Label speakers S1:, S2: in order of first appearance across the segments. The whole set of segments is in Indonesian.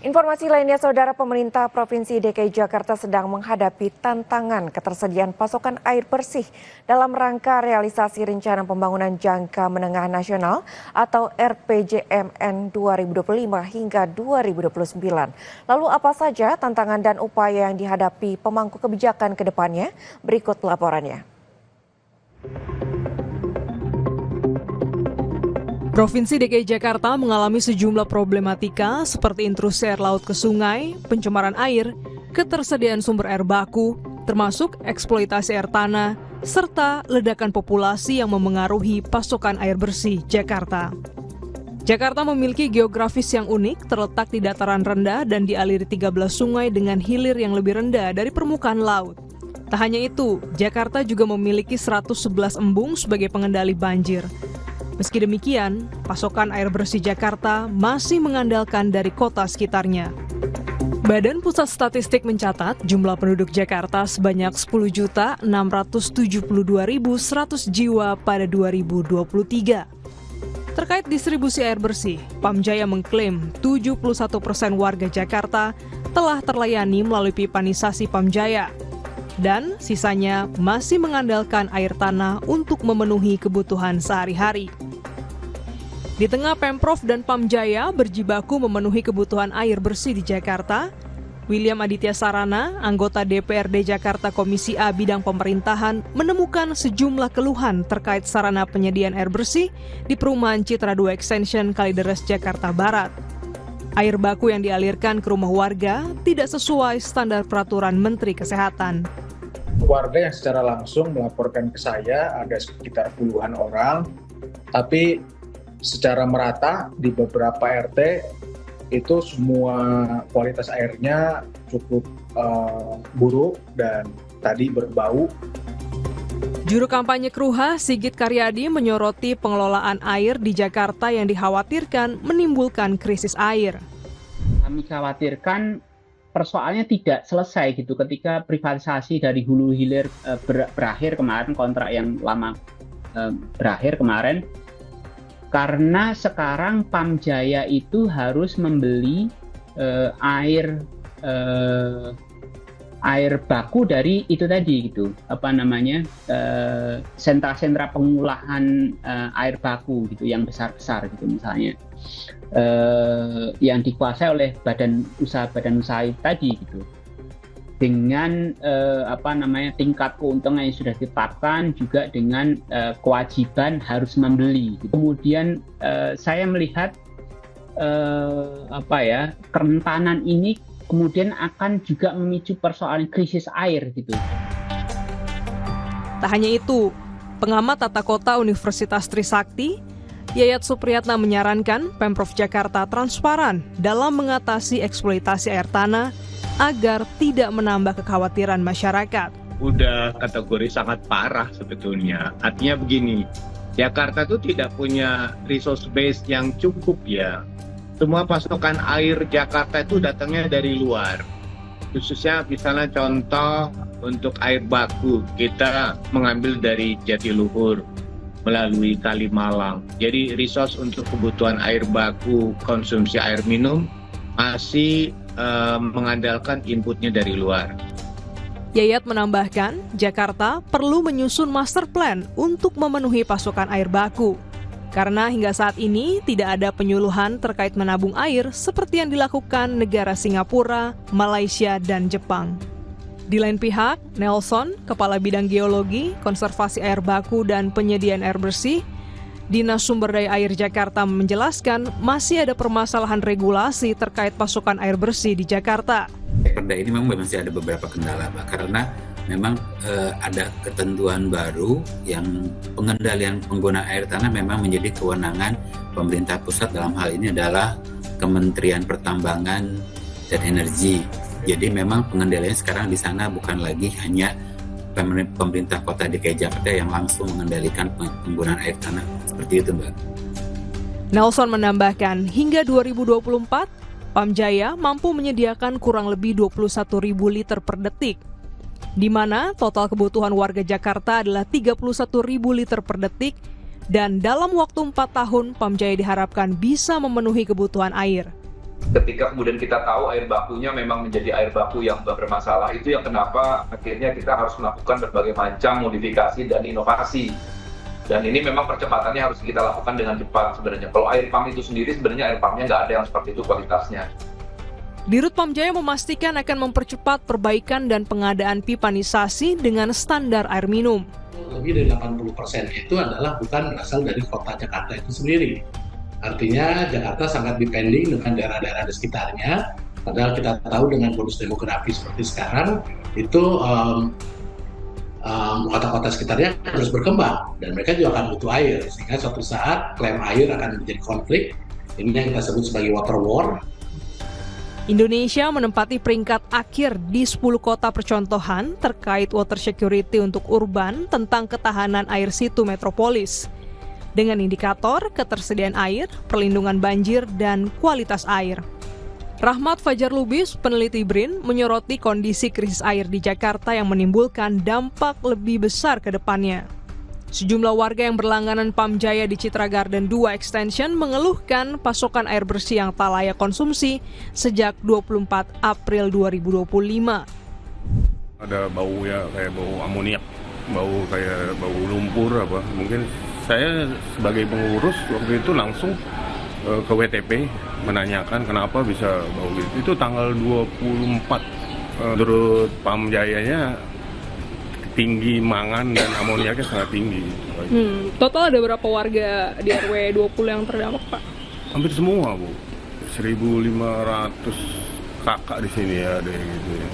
S1: Informasi lainnya, Saudara, pemerintah Provinsi DKI Jakarta sedang menghadapi tantangan ketersediaan pasokan air bersih dalam rangka realisasi Rencana Pembangunan Jangka Menengah Nasional atau RPJMN 2025 hingga 2029. Lalu apa saja tantangan dan upaya yang dihadapi pemangku kebijakan ke depannya? Berikut laporannya.
S2: Provinsi DKI Jakarta mengalami sejumlah problematika seperti intrusi air laut ke sungai, pencemaran air, ketersediaan sumber air baku, termasuk eksploitasi air tanah, serta ledakan populasi yang memengaruhi pasokan air bersih Jakarta. Jakarta memiliki geografis yang unik, terletak di dataran rendah dan dialiri 13 sungai dengan hilir yang lebih rendah dari permukaan laut. Tak hanya itu, Jakarta juga memiliki 111 embung sebagai pengendali banjir. Meski demikian, pasokan air bersih Jakarta masih mengandalkan dari kota sekitarnya. Badan Pusat Statistik mencatat jumlah penduduk Jakarta sebanyak 10.672.100 jiwa pada 2023. Terkait distribusi air bersih, Pamjaya mengklaim 71% warga Jakarta telah terlayani melalui pipanisasi Pamjaya. Dan sisanya masih mengandalkan air tanah untuk memenuhi kebutuhan sehari-hari. Di tengah Pemprov dan Pamjaya berjibaku memenuhi kebutuhan air bersih di Jakarta, William Aditya Sarana, anggota DPRD Jakarta Komisi A Bidang Pemerintahan, menemukan sejumlah keluhan terkait sarana penyediaan air bersih di perumahan Citra 2 Extension Kalideres, Jakarta Barat. Air baku yang dialirkan ke rumah warga tidak sesuai standar peraturan Menteri Kesehatan.
S3: Warga yang secara langsung melaporkan ke saya ada sekitar puluhan orang, tapi secara merata di beberapa RT itu semua kualitas airnya cukup buruk dan tadi berbau.
S2: Juru kampanye KRUHA Sigit Karyadi menyoroti pengelolaan air di Jakarta yang dikhawatirkan menimbulkan krisis air.
S4: Kami khawatirkan persoalannya tidak selesai gitu ketika privatisasi dari hulu hilir berakhir kemarin, kontrak yang lama berakhir kemarin. Karena sekarang Pamjaya itu harus membeli air baku dari itu tadi gitu, sentra-sentra pengolahan air baku gitu yang besar-besar gitu misalnya, yang dikuasai oleh badan usaha tadi gitu. Dengan tingkat keuntungan yang sudah ditetapkan, juga dengan kewajiban harus membeli. Kemudian saya melihat kerentanan ini kemudian akan juga memicu persoalan krisis air gitu.
S2: Tak hanya itu, pengamat tata kota Universitas Trisakti, Yayat Supriyatna menyarankan Pemprov Jakarta transparan dalam mengatasi eksploitasi air tanah agar tidak menambah kekhawatiran masyarakat.
S5: Udah kategori sangat parah sebetulnya. Artinya begini, Jakarta itu tidak punya resource base yang cukup ya. Semua pasokan air Jakarta itu datangnya dari luar. Khususnya misalnya contoh untuk air baku, kita mengambil dari Jatiluhur melalui Kalimalang. Jadi resource untuk kebutuhan air baku, konsumsi air minum masih mengandalkan inputnya dari luar.
S2: Yayat menambahkan, Jakarta perlu menyusun master plan untuk memenuhi pasokan air baku. Karena hingga saat ini tidak ada penyuluhan terkait menabung air seperti yang dilakukan negara Singapura, Malaysia, dan Jepang. Di lain pihak, Nelson, Kepala Bidang Geologi, Konservasi Air Baku, dan Penyediaan Air Bersih, Dinas Sumber Daya Air Jakarta menjelaskan masih ada permasalahan regulasi terkait pasokan air bersih di Jakarta.
S6: Perda ini memang masih ada beberapa kendala, Mbak, karena memang ada ketentuan baru yang pengendalian penggunaan air tanah memang menjadi kewenangan pemerintah pusat, dalam hal ini adalah Kementerian Pertambangan dan Energi. Jadi memang pengendaliannya sekarang di sana bukan lagi hanya pemerintah kota DKI Jakarta yang langsung mengendalikan penggunaan air tanah. Seperti itu, Mbak.
S2: Nelson menambahkan, hingga 2024, Pamjaya mampu menyediakan kurang lebih 21.000 liter per detik, di mana total kebutuhan warga Jakarta adalah 31.000 liter per detik, dan dalam waktu 4 tahun, Pamjaya diharapkan bisa memenuhi kebutuhan air.
S7: Ketika kemudian kita tahu air bakunya memang menjadi air baku yang bermasalah, itu yang kenapa akhirnya kita harus melakukan berbagai macam modifikasi dan inovasi. Dan ini memang percepatannya harus kita lakukan dengan cepat sebenarnya. Kalau air pump itu sendiri sebenarnya air pumpnya nggak ada yang seperti itu kualitasnya.
S2: Dirut Pamjaya memastikan akan mempercepat perbaikan dan pengadaan pipanisasi dengan standar air minum.
S8: Lebih dari 80% itu adalah bukan berasal dari kota Jakarta itu sendiri. Artinya Jakarta sangat depending dengan daerah-daerah di sekitarnya. Padahal kita tahu dengan bonus demografi seperti sekarang, itu kota-kota sekitarnya terus berkembang dan mereka juga akan butuh air, sehingga suatu saat klaim air akan menjadi konflik. Ini yang kita sebut sebagai water war.
S2: Indonesia menempati peringkat akhir di 10 kota percontohan terkait water security untuk urban tentang ketahanan air situ metropolis. Dengan indikator ketersediaan air, perlindungan banjir, dan kualitas air. Rahmat Fajar Lubis, peneliti BRIN, menyoroti kondisi krisis air di Jakarta yang menimbulkan dampak lebih besar ke depannya. Sejumlah warga yang berlangganan Pamjaya di Citra Garden 2 Extension mengeluhkan pasokan air bersih yang tak layak konsumsi sejak 24 April 2025.
S9: Ada bau ya, kayak bau amoniak, kayak bau lumpur apa. Mungkin saya sebagai pengurus waktu itu langsung ke WTP menanyakan kenapa bisa bau gitu. Itu tanggal 24. Menurut Pamjayanya tinggi mangan dan amoniaknya sangat tinggi.
S2: Total ada berapa warga di RW 20 yang terdampak, Pak?
S9: Hampir semua, Bu. 1.500 kakak di sini ya, ada gitu ya.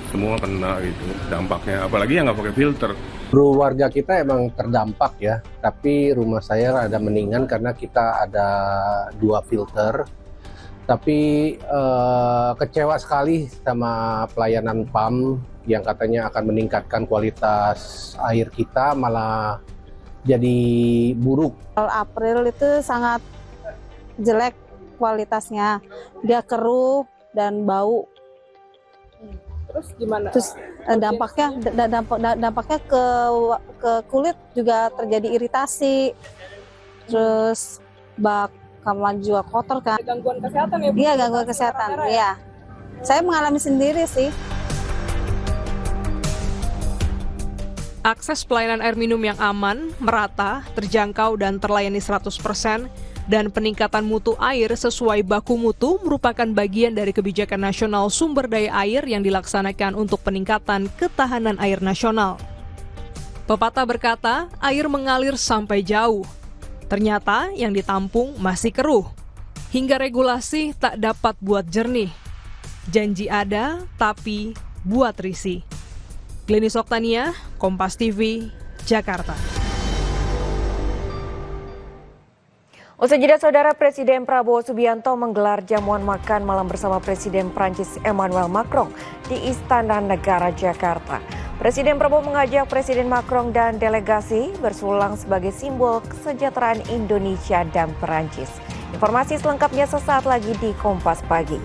S9: Semua kena gitu dampaknya, apalagi yang nggak pakai filter.
S10: Warga kita emang terdampak ya, tapi rumah saya ada mendingan karena kita ada 2 filter. Tapi kecewa sekali sama pelayanan PAM yang katanya akan meningkatkan kualitas air kita, malah jadi buruk.
S11: April itu sangat jelek kualitasnya, dia keruh dan bau.
S2: Terus gimana?
S11: Terus dampaknya ke kulit juga terjadi iritasi. Terus bak kamar juga kotor kan.
S2: Gangguan kesehatan ya?
S11: Iya, gangguan kesehatan. Iya. Saya mengalami sendiri sih.
S2: Akses pelayanan air minum yang aman, merata, terjangkau dan terlayani 100%, dan peningkatan mutu air sesuai baku mutu merupakan bagian dari kebijakan nasional sumber daya air yang dilaksanakan untuk peningkatan ketahanan air nasional. Pepatah berkata, air mengalir sampai jauh. Ternyata yang ditampung masih keruh. Hingga regulasi tak dapat buat jernih. Janji ada, tapi buat risih. Glenis Oktania, Kompas TV, Jakarta.
S1: Usai jeda, Saudara, Presiden Prabowo Subianto menggelar jamuan makan malam bersama Presiden Prancis Emmanuel Macron di Istana Negara Jakarta. Presiden Prabowo mengajak Presiden Macron dan delegasi bersulang sebagai simbol kesejahteraan Indonesia dan Perancis. Informasi selengkapnya sesaat lagi di Kompas Pagi.